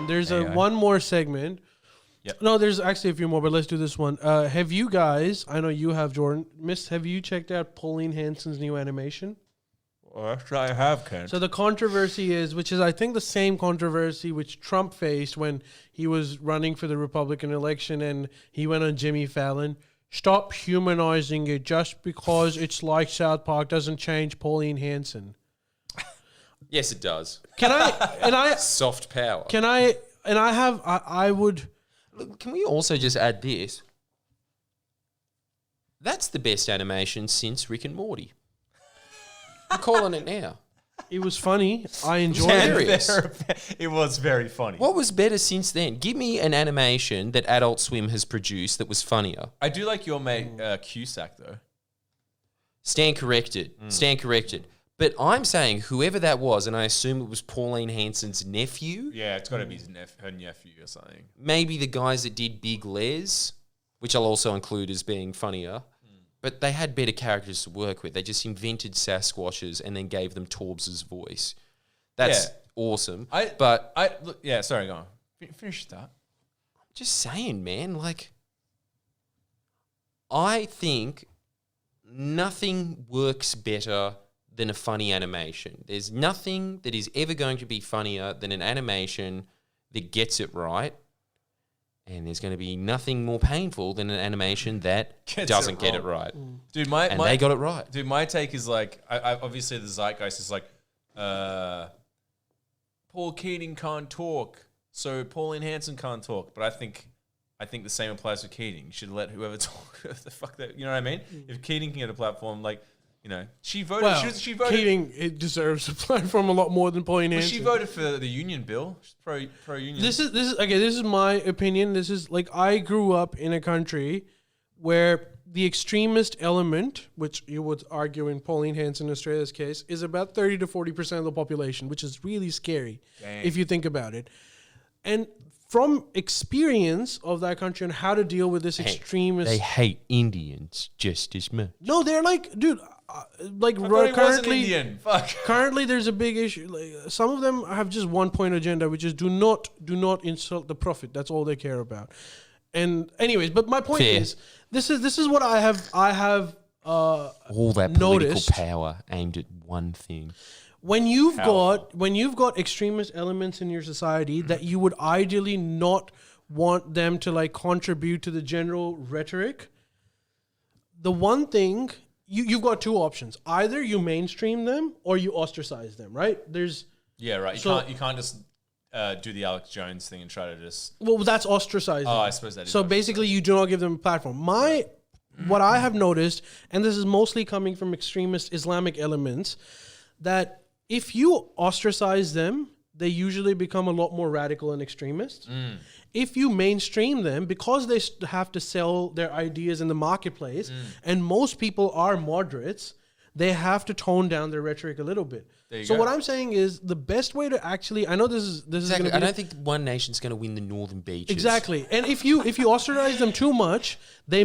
There's one more segment. Yep. No, there's actually a few more, but let's do this one. Have you guys, I know you have, Jordan, have you checked out Pauline Hanson's new animation? Well, actually, I have, Ken. So the controversy is, which is I think the same controversy which Trump faced when he was running for the Republican election and he went on Jimmy Fallon. Stop humanizing it just because it's like South Park doesn't change Pauline Hanson. Yes, it does. Soft power. I would. Look, can we also just add this? That's the best animation since Rick and Morty. I'm calling it now. It was funny. I enjoyed it. It was very funny. What was better since then? Give me an animation that Adult Swim has produced that was funnier. I do like your mate Cusack, though. Stand corrected. Stand corrected. But I'm saying whoever that was, and I assume it was Pauline Hanson's nephew. Yeah, it's got to be her nephew or something. Maybe the guys that did Big Les, which I'll also include as being funnier. But they had better characters to work with. They just invented Sasquatches and then gave them Torbs' voice. That's awesome. Sorry, go on. Finish that. Just saying, man. Like, I think nothing works better than a funny animation. There's nothing that is ever going to be funnier than an animation that gets it right. And there's going to be nothing more painful than an animation that doesn't get it right. Dude, they got it right. Dude, my take is like, I obviously the zeitgeist is like, Paul Keating can't talk, so Pauline Hanson can't talk. But I think the same applies to Keating. You should let whoever talk. The fuck that, you know what I mean? If Keating can get a platform, like, you know, she voted. Well, she voted. Keating, it deserves a platform a lot more than Pauline Hanson. She voted for the union bill. She's pro union. This is my opinion. This is like, I grew up in a country where the extremist element, which you would argue in Pauline Hanson, Australia's case, is about 30 to 40% of the population, which is really scary if you think about it. And from experience of that country and how to deal with this extremist, they hate Indians just as much. No, they're like, dude. Currently, there's a big issue. Like, some of them have just one point agenda, which is do not insult the prophet. That's all they care about. And anyways, but my point is, this is what I have all that political power aimed at one thing. When you've got extremist elements in your society that you would ideally not want them to like contribute to the general rhetoric, the one thing. You've got two options. Either you mainstream them or you ostracize them, right? You can't just do the Alex Jones thing and try to just... Well, that's ostracizing. Oh, I suppose that is. So basically you do not give them a platform. What I have noticed, and this is mostly coming from extremist Islamic elements, that if you ostracize them, they usually become a lot more radical and extremist. If you mainstream them, because they have to sell their ideas in the marketplace, and most people are moderates, they have to tone down their rhetoric a little bit. So what I'm saying is the best way to actually, I know this is going to be... I don't think one nation's going to win the Northern Beaches. Exactly. And if you ostracize them too much, they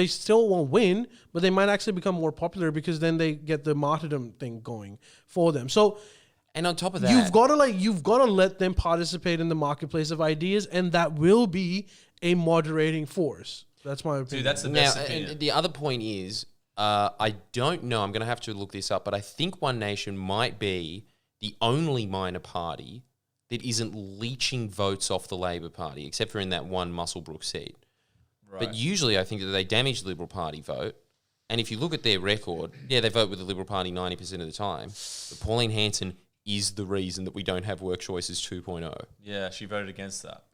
still won't win, but they might actually become more popular because then they get the martyrdom thing going for them. So... And on top of that, you've got to let them participate in the marketplace of ideas, and that will be a moderating force. That's my opinion. Dude, that's the best opinion. And the other point is, I don't know. I'm going to have to look this up, but I think One Nation might be the only minor party that isn't leeching votes off the Labor Party, except for in that one Musselbrook seat. Right. But usually, I think that they damage the Liberal Party vote. And if you look at their record, they vote with the Liberal Party 90% of the time. But Pauline Hanson is the reason that we don't have Work Choices 2.0. Yeah, she voted against that.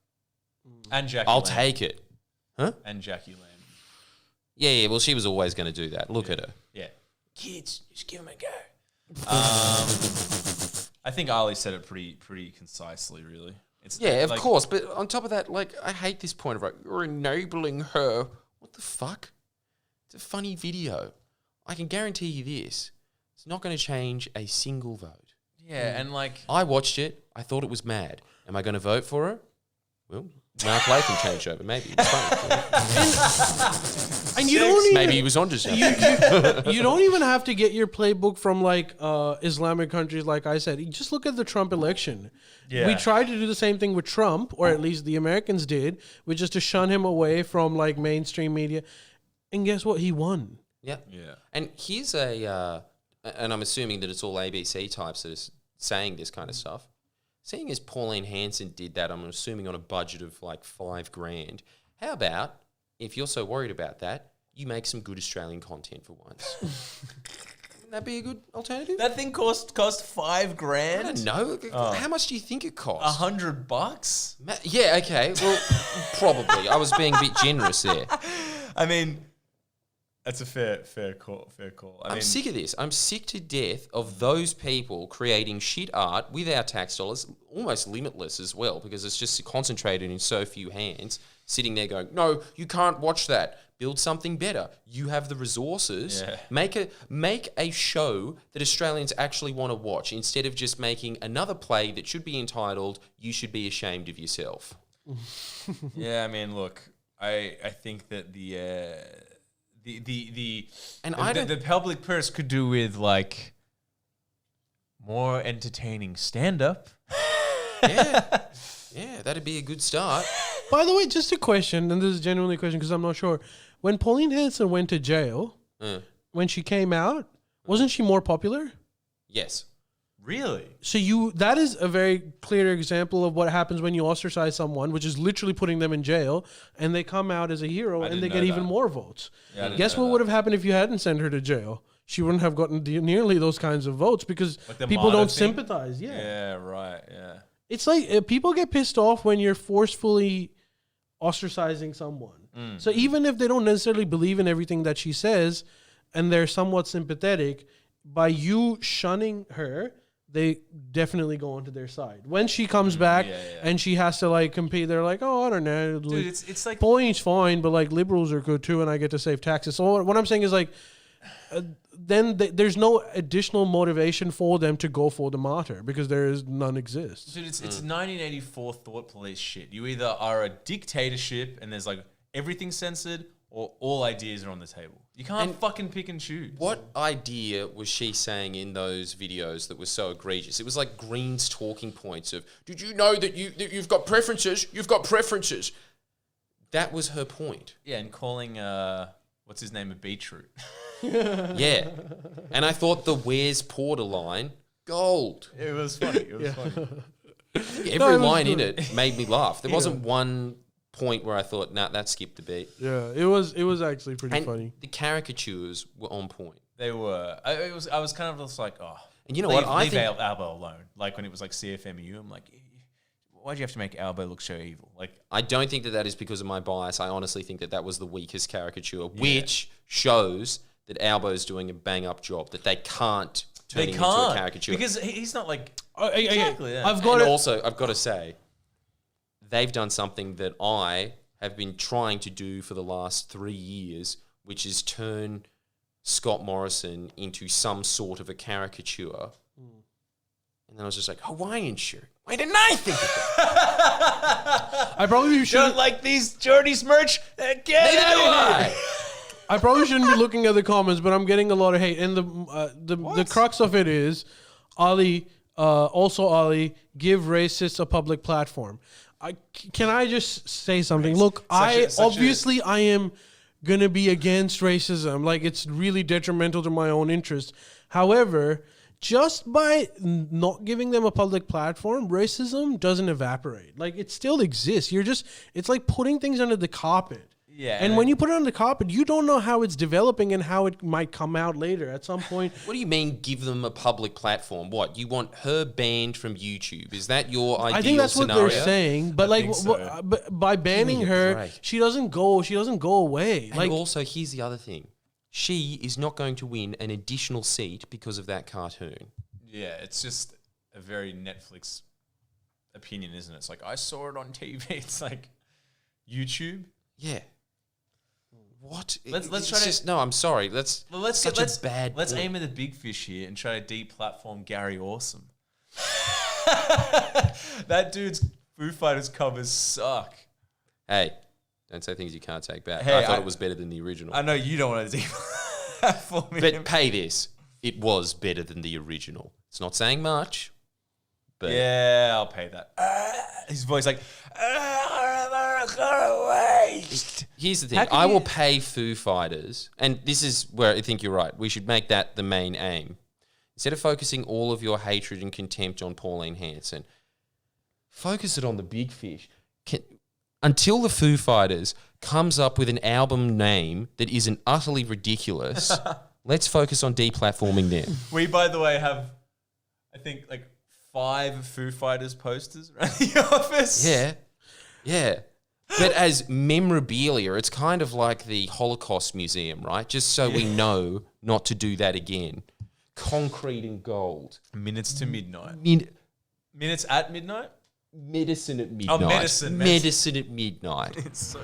And Jackie I'll Lamb. take it. Huh? And Jackie Lamb. Yeah, well, she was always going to do that. Look at her. Yeah. Kids, just give them a go. I think Ali said it pretty concisely, really. Of course. But on top of that, I hate this point of, you're enabling her. What the fuck? It's a funny video. I can guarantee you this. It's not going to change a single vote. Yeah, and I watched it. I thought it was mad. Am I going to vote for her? Well, Mark Latham changed over. Maybe it's funny. And you don't even, Maybe he was onto something. you don't even have to get your playbook from like Islamic countries. Like I said, you just look at the Trump election. Yeah. We tried to do the same thing with Trump, or at least the Americans did, which is to shun him away from like mainstream media. And guess what? He won. Yeah. Yeah. And here's and I'm assuming that it's all ABC types that is saying this kind of stuff. Seeing as Pauline Hanson did that, I'm assuming on a budget of like $5,000. How about, if you're so worried about that, you make some good Australian content for once? Wouldn't that be a good alternative? That thing cost $5,000. I don't know. How much do you think it costs? $100. Yeah, okay. Well, probably. I was being a bit generous there. I mean, that's a fair call. I'm sick of this. I'm sick to death of those people creating shit art with our tax dollars, almost limitless as well, because it's just concentrated in so few hands, sitting there going, no, you can't watch that. Build something better. You have the resources. Yeah. Make a show that Australians actually want to watch instead of just making another play that should be entitled, You Should Be Ashamed of Yourself. Yeah, I mean, look, I think that the public purse could do with like more entertaining stand-up. Yeah, that'd be a good start. By the way, just a question, and this is genuinely a question because I'm not sure. When Pauline Hanson went to jail, when she came out, wasn't she more popular? Yes. Really? So that is a very clear example of what happens when you ostracize someone, which is literally putting them in jail, and they come out as a hero and they get even more votes. Yeah, Guess what would have happened if you hadn't sent her to jail? She wouldn't have gotten nearly those kinds of votes because Like people don't thing? sympathize. Yeah. Yeah, right, yeah. It's like people get pissed off when you're forcefully ostracizing someone. So even if they don't necessarily believe in everything that she says and they're somewhat sympathetic, by you shunning her, they definitely go onto their side. When she comes back and she has to like compete, they're like, oh, I don't know. Dude, it's like Pauline's fine, but like liberals are good too, and I get to save taxes. So what I'm saying is like, then there's no additional motivation for them to go for the martyr because none exists. Dude, it's 1984 thought police shit. You either are a dictatorship and there's like everything censored, or all ideas are on the table. You can't fucking pick and choose. What idea was she saying in those videos that was so egregious? It was like Green's talking points of, did you know that you've got preferences? You've got preferences. That was her point. Yeah, and calling what's his name a beetroot. Yeah. And I thought the Where's Porter line, gold. It was funny. It was funny. Every line in it made me laugh. There wasn't one point where I thought, nah, that skipped the beat. Yeah, it was actually pretty funny. The caricatures were on point. They were. I was kind of just like, oh. And you know what? I leave think Albo alone. Like when it was like CFMU, I'm like, why'd you have to make Albo look so evil? Like, I don't think that is because of my bias. I honestly think that was the weakest caricature, which shows that Albo's doing a bang up job. That they can't turn him into a caricature because he's not like exactly. Yeah. I've got to say, they've done something that I have been trying to do for the last 3 years, which is turn Scott Morrison into some sort of a caricature. And then I was just like, Hawaiian shirt. Why didn't I think of that? I probably should don't like these Jordy's merch. Get out of here. I probably shouldn't be looking at the comments, but I'm getting a lot of hate. And the crux of it is, Ali, give racists a public platform. Can I just say something? Look, I am going to be against racism. Like, it's really detrimental to my own interest. However, just by not giving them a public platform, racism doesn't evaporate. Like, it still exists. It's like putting things under the carpet. Yeah. And when you put it on the carpet, you don't know how it's developing and how it might come out later at some point. What do you mean give them a public platform? What? You want her banned from YouTube? Is that your ideal scenario? I think that's what they're saying. But but by banning her, she doesn't go away. And also, here's the other thing. She is not going to win an additional seat because of that cartoon. Yeah, it's just a very Netflix opinion, isn't it? It's like, I saw it on TV. It's like YouTube. Yeah. What? Let's try to. No, I'm sorry. Let's aim at the big fish here and try to deplatform Gary Awesome. That dude's Foo Fighters covers suck. Hey, don't say things you can't take back. Hey, I thought it was better than the original. I know you don't want to do that for me. But pay this. It was better than the original. It's not saying much, but yeah, I'll pay that. His voice like, go away. Here's the thing. How can I you- will pay Foo Fighters, and this is where I think you're right. We should make that the main aim. Instead of focusing all of your hatred and contempt on Pauline Hanson, focus it on the big fish. Until the Foo Fighters comes up with an album name that isn't utterly ridiculous, let's focus on deplatforming them. We, by the way, have, I think, like 5 Foo Fighters posters around the office. Yeah. But as memorabilia, it's kind of like the Holocaust Museum, right? Just so we know not to do that again. Concrete and gold. Minutes to midnight. Minutes at midnight? Medicine at midnight. medicine. Medicine at midnight. It's so...